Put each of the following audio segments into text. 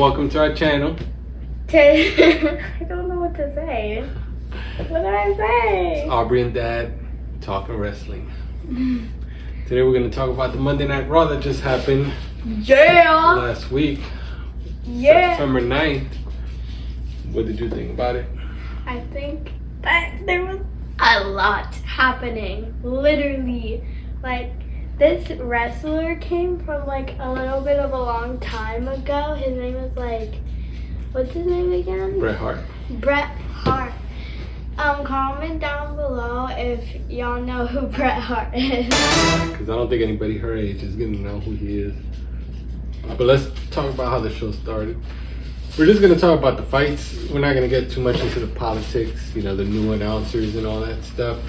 welcome to our channel. I don't know what to say. What did I say? It's Aubrey and Dad talking wrestling. Today we're going to talk about the Monday Night Raw that just happened Yeah. last week, September 9th. What did you think about it? I think that there was a lot happening. Literally, like, this wrestler came from like a little bit of a long time ago. His name is like, what's his name again? Bret Hart. Bret Hart. Comment down below if y'all know who Bret Hart is. Because I don't think anybody her age is going to know who he is. But let's talk about how the show started. We're just going to talk about the fights. We're not going to get too much into the politics, you know, the new announcers and all that stuff.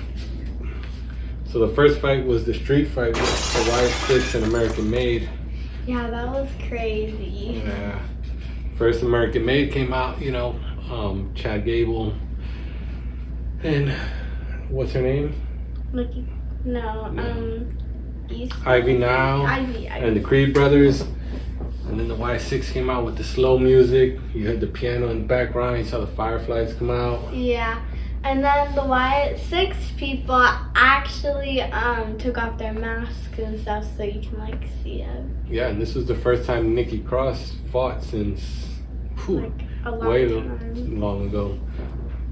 So the first fight was the street fight with the Y6 and American Made. Yeah, that was crazy. Yeah. First American Made came out, you know, Chad Gable and what's her name? Ivy Now Ivy. and the Creed brothers. And then the Y6 came out with the slow music. You heard the piano in the background. You saw the fireflies come out. Yeah. And then the Y6 people actually took off their masks and stuff so you can like see them. Yeah, and this was the first time Nikki Cross fought since Like a long way time. long ago.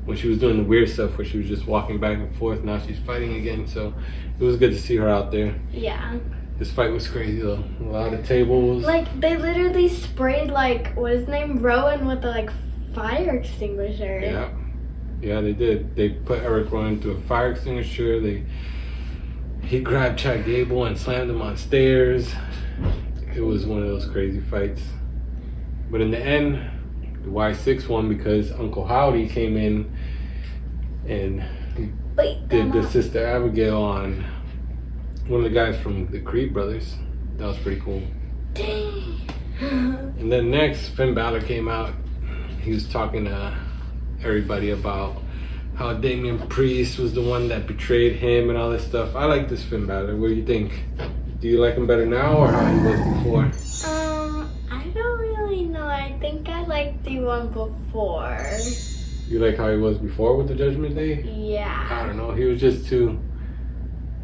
When she was doing the weird stuff where she was just walking back and forth. Now she's fighting again, so it was good to see her out there. Yeah. This fight was crazy though. A lot of tables. Like they literally sprayed like what is his name? Rowan with the like fire extinguisher. Yeah. Yeah, they did. They put Eric Rowan through a fire extinguisher. He grabbed Chad Gable and slammed him on stairs. It was one of those crazy fights. But in the end, the Y6 won because Uncle Howdy came in and did the Sister Abigail on one of the guys from the Creed brothers. That was pretty cool. Dang. And then next, Finn Balor came out. He was talking to everybody about how Damian Priest was the one that betrayed him and all this stuff. I like this Finn Balor. What do you think? Do you like him better now or how he was before? I don't really know. I think I liked the one before. You like how he was before with the Judgment Day? Yeah. I don't know. He was just too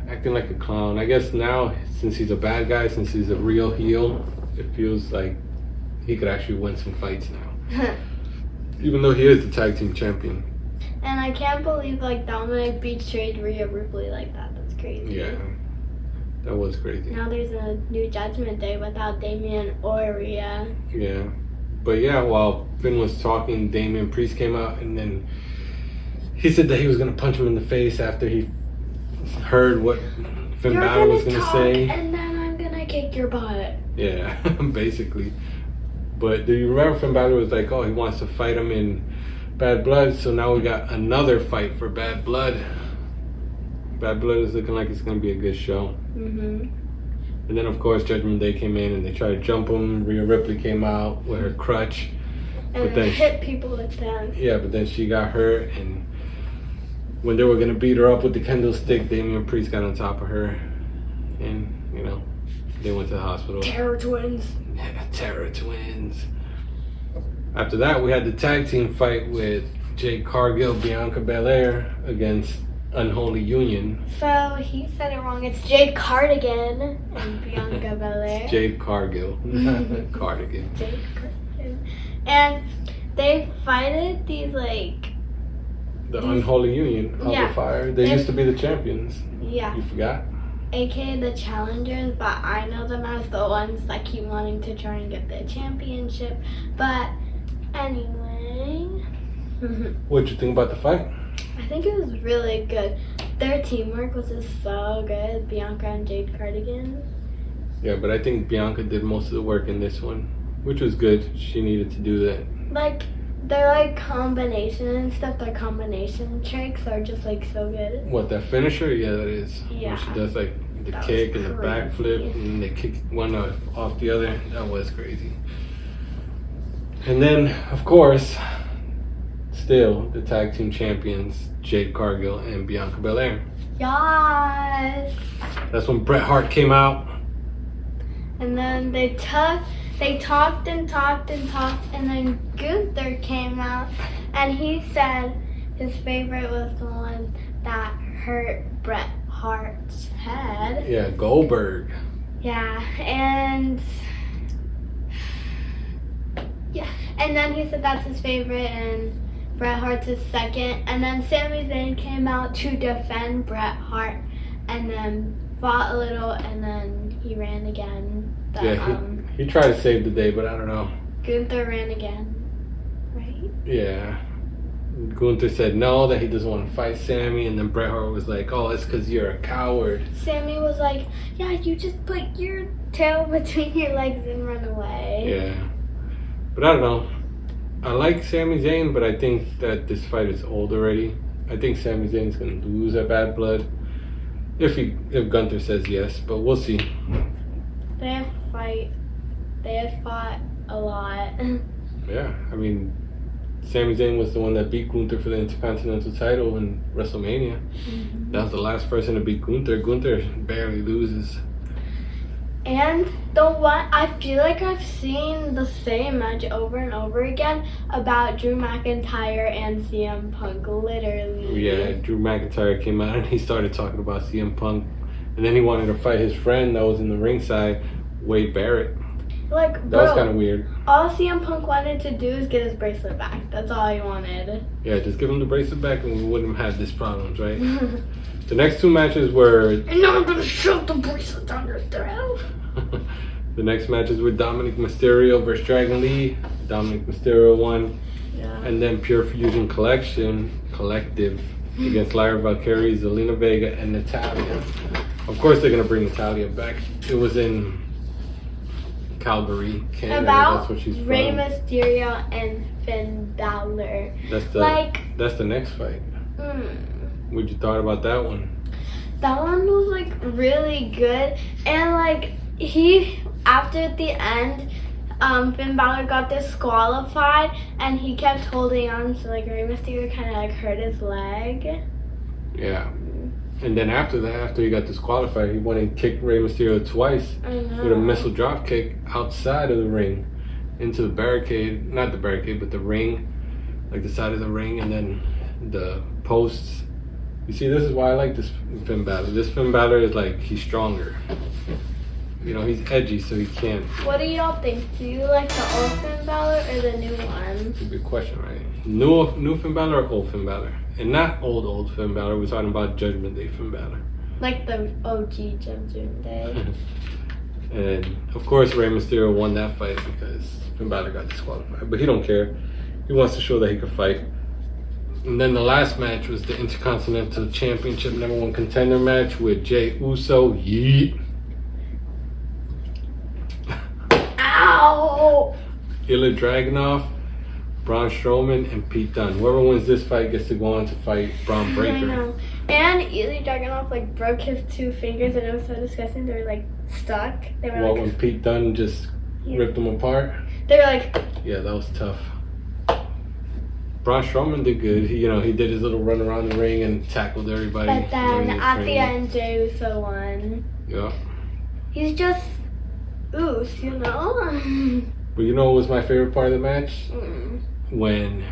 acting like a clown. I guess now, since he's a bad guy, since he's a real heel, it feels like he could actually win some fights now. Even though he is the tag team champion. And I can't believe like Dominic betrayed Rhea Ripley like that. That's crazy. Yeah. That was crazy. Now there's a new Judgment Day without Damian or Rhea. Yeah. But yeah, while Finn was talking, Damian Priest came out and then he said that he was going to punch him in the face after he heard what Finn Balor was going to say. And then I'm going to kick your butt. Yeah, basically. But do you remember Finn Balor was like, oh, he wants to fight him in Bad Blood, so now we got another fight for Bad Blood. Bad Blood is looking like it's going to be a good show. Mm-hmm. And then, of course, Judgment Day came in and they tried to jump him. Rhea Ripley came out with her crutch. And then hit people with them. Yeah, but then she got hurt, and when they were going to beat her up with the kendo stick, Damian Priest got on top of her. And, you know, they went to the hospital. Terror Twins. Yeah, Terror Twins. After that, we had the tag team fight with Jade Cargill, Bianca Belair against Unholy Union. So he said it wrong. It's Jade Cardigan and Bianca Belair. Jade Cargill. Cardigan. Jade Cardigan. And they fighted these like... The Unholy Union of the Fire. They used to be the champions. Yeah. You forgot? AKA the challengers, but I know them as the ones that keep wanting to try and get the championship. But anyway. What'd you think about the fight? I think it was really good. Their teamwork was just so good. Bianca and Jade Cardigan. Yeah, but I think Bianca did most of the work in this one, which was good. She needed to do that. Like, their like combination and stuff, their combination tricks are just like so good. What, that finisher? Yeah, that is. Yeah. When she does like the That kick was and the crazy. backflip and they kick one off the other. That was crazy. And then, of course, still the tag team champions, Jade Cargill and Bianca Belair. Yes. That's when Bret Hart came out. And then they took they talked and talked and talked, and then Gunther came out, and he said his favorite was the one that hurt Bret Hart's head. Yeah, Goldberg. Yeah, and then he said that's his favorite, and Bret Hart's his second. And then Sami Zayn came out to defend Bret Hart, and then fought a little, and then he ran again. He tried to save the day, but I don't know. Gunther ran again, right? Yeah. Gunther said no, that he doesn't want to fight Sammy, and then Bret Hart was like, oh, it's because you're a coward. Sammy was like, yeah, you just put your tail between your legs and run away. Yeah. But I don't know. I like Sami Zayn, but I think that this fight is old already. I think Sami Zayn's going to lose at Bad Blood. If Gunther says yes, but we'll see. They have fought a lot. Yeah, I mean, Sami Zayn was the one that beat Gunther for the Intercontinental title in WrestleMania. Mm-hmm. That was the last person to beat Gunther. Gunther barely loses. And the one, I feel like I've seen the same match over and over again about Drew McIntyre and CM Punk, literally. Yeah, Drew McIntyre came out and he started talking about CM Punk. And then he wanted to fight his friend that was in the ringside, Wade Barrett. Like, That bro, was kind of weird. all CM Punk wanted to do is get his bracelet back. That's all he wanted. Yeah, just give him the bracelet back and we wouldn't have had these problems, right? The next two matches were... And now I'm going to shove the bracelet down your throat. The next matches were Dominic Mysterio versus Dragon Lee. Dominic Mysterio won. Yeah. And then Pure Fusion Collective against Lyra Valkyrie, Zelina Vega, and Natalya. Of course they're going to bring Natalya back. It was in Calgary, Canada. About That's what she's from. Rey Mysterio and Finn Balor. That's the next fight. What you thought about that one? That one was like really good, and like after the end, Finn Balor got disqualified, and he kept holding on, so like Rey Mysterio kind of like hurt his leg. Yeah. And then after that, after he got disqualified, he went and kicked Rey Mysterio twice with a missile drop kick outside of the ring into the barricade. Not the barricade, but the ring, like the side of the ring, and then the posts. You see, this is why I like this Finn Balor. This Finn Balor is like, he's stronger. You know, he's edgy, so he can't. What do y'all think? Do you like the old Finn Balor or the new one? It's a good question, right? New Finn Balor or old Finn Balor? And not old Finn Balor. We're talking about Judgment Day Finn Balor. Like the OG Judgment Day. And of course, Rey Mysterio won that fight because Finn Balor got disqualified. But he don't care. He wants to show that he could fight. And then the last match was the Intercontinental Championship #1 contender match with Jey Uso. Yeet. Ow! Ilya Dragunov, Braun Strowman, and Pete Dunne. Whoever wins this fight gets to go on to fight Braun Breaker. I know. And Ilya Dragunov like broke his 2 fingers, and it was so disgusting. They were like stuck. They were When Pete Dunne just ripped them apart? They were like... Yeah, that was tough. Braun Strowman did good. He did his little run around the ring and tackled everybody. But then at the end, Jey Uso won. Yeah. He's just Uso, you know? But you know what was my favorite part of the match? When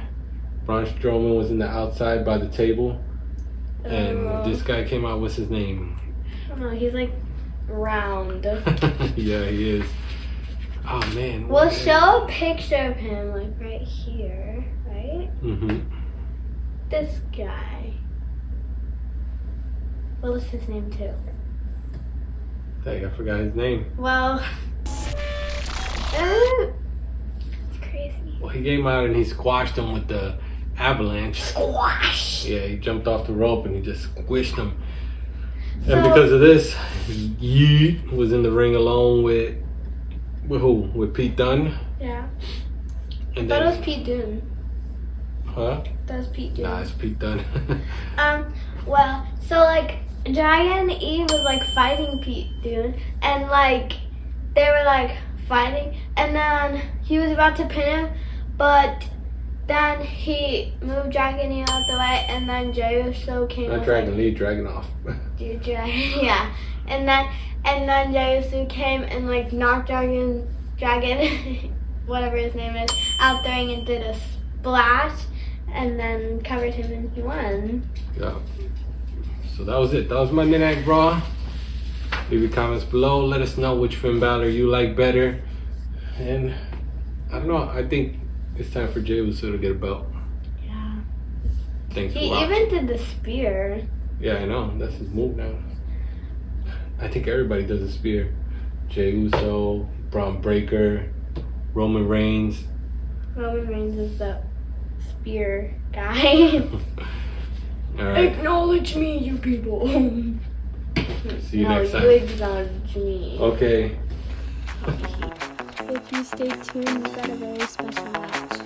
Braun Strowman was in the outside by the table, and this guy came out. What's his name? I don't know. He's like round. Yeah, he is. Oh man. We'll show a picture of him like right here, right? This guy. What was his name too? Dang, I forgot his name. Well, it's crazy. Well, he came out and he squashed him with the avalanche. Squash! Yeah, he jumped off the rope and he just squished him. And because of this, Yeet was in the ring alone with who? With Pete Dunne. Yeah. And That then, was Pete Dunne. Huh? That was Pete Dunne. Nah, it's Pete Dunne. Well, so like Dragon E was like fighting Pete Dunne, and like they were like fighting, and then he was about to pin him, but then he moved Dragon E out the way, and then Jey Uso came. Not Dragon Lee, Dragunov. Yeah, and then Jey Uso came and like knocked Dragon Dragon, whatever his name is, out there and did a splash and then covered him and he won. Yeah. So that was it. That was Monday Night Raw. Leave your comments below. Let us know which Finn Balor you like better. And I don't know. I think it's time for Jey Uso to get a belt. Yeah. Thanks for He watching. even did the spear. Yeah, I know. That's his move now. I think everybody does a spear. Jey Uso, Braun Breaker, Roman Reigns. Roman Reigns is the spear guy. All right. Acknowledge me, you people. See you next time. No, you acknowledge me. Okay. If you stay tuned, we've got a very special match.